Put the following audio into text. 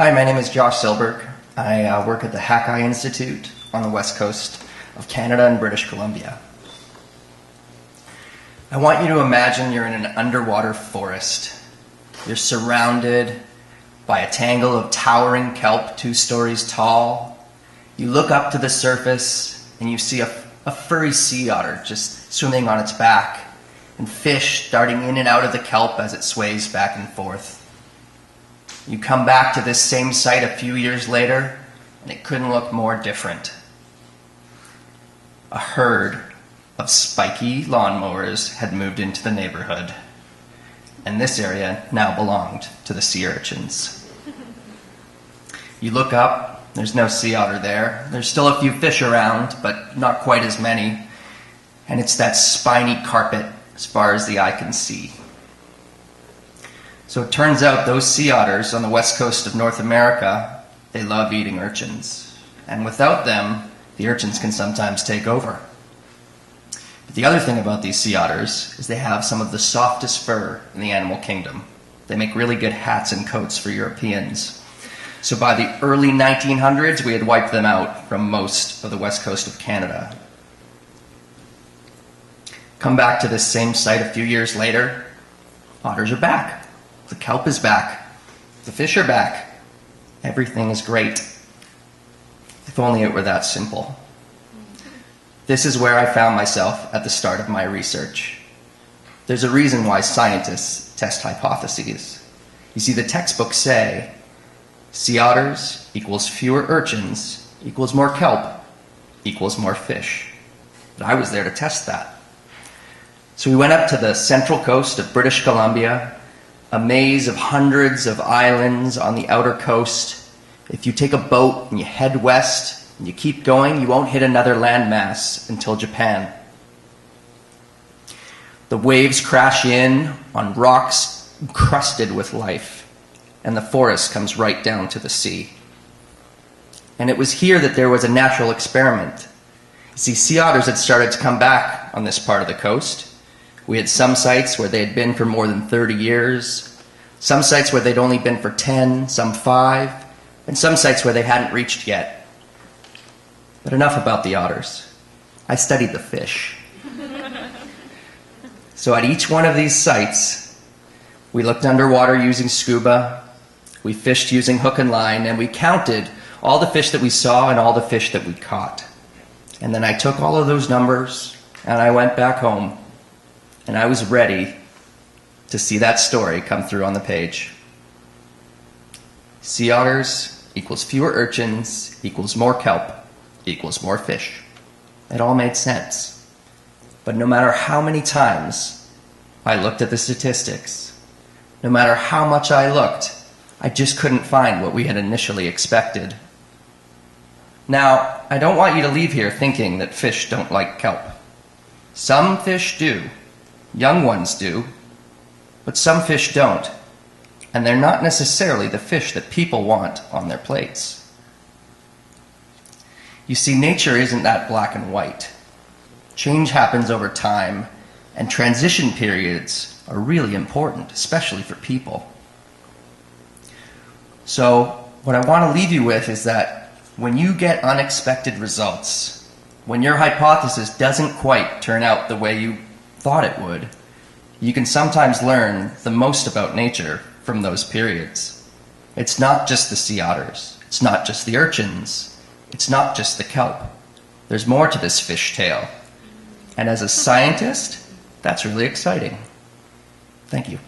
Hi, my name is Josh Silberg. I work at the Hackeye Institute on the west coast of Canada and British Columbia. I want you to imagine you're in an underwater forest. You're surrounded by a tangle of towering kelp 2 stories tall. You look up to the surface and you see a furry sea otter just swimming on its back, and fish darting in and out of the kelp as it sways back and forth. You come back to this same site a few years later, and it couldn't look more different. A herd of spiky lawnmowers had moved into the neighborhood, and this area now belonged to the sea urchins. You look up, there's no sea otter there. There's still a few fish around, but not quite as many, and it's that spiny carpet as far as the eye can see. So it turns out those sea otters on the west coast of North America, they love eating urchins. And without them, the urchins can sometimes take over. But the other thing about these sea otters is they have some of the softest fur in the animal kingdom. They make really good hats and coats for Europeans. So by the early 1900s, we had wiped them out from most of the west coast of Canada. Come back to this same site a few years later, otters are back. The kelp is back. The fish are back. Everything is great. If only it were that simple. This is where I found myself at the start of my research. There's a reason why scientists test hypotheses. You see, the textbooks say sea otters equals fewer urchins equals more kelp equals more fish. But I was there to test that. So we went up to the central coast of British Columbia, a maze of hundreds of islands on the outer coast. If you take a boat and you head west and you keep going, you won't hit another landmass until Japan. The waves crash in on rocks crusted with life, and the forest comes right down to the sea. And it was here that there was a natural experiment. You see, sea otters had started to come back on this part of the coast. We had some sites where they had been for more than 30 years, some sites where they'd only been for 10, some 5, and some sites where they hadn't reached yet. But enough about the otters. I studied the fish. So at each one of these sites, we looked underwater using scuba, we fished using hook and line, and we counted all the fish that we saw and all the fish that we caught. And then I took all of those numbers and I went back home. And I was ready to see that story come through on the page. Sea otters equals fewer urchins equals more kelp equals more fish. It all made sense. But no matter how many times I looked at the statistics, no matter how much I looked, I just couldn't find what we had initially expected. Now, I don't want you to leave here thinking that fish don't like kelp. Some fish do. Young ones do, but some fish don't, and they're not necessarily the fish that people want on their plates. You see, nature isn't that black and white. Change happens over time, and transition periods are really important, especially for people. So, what I want to leave you with is that when you get unexpected results, when your hypothesis doesn't quite turn out the way you thought it would, you can sometimes learn the most about nature from those periods. It's not just the sea otters, it's not just the urchins, it's not just the kelp. There's more to this fish tale. And as a scientist, that's really exciting. Thank you.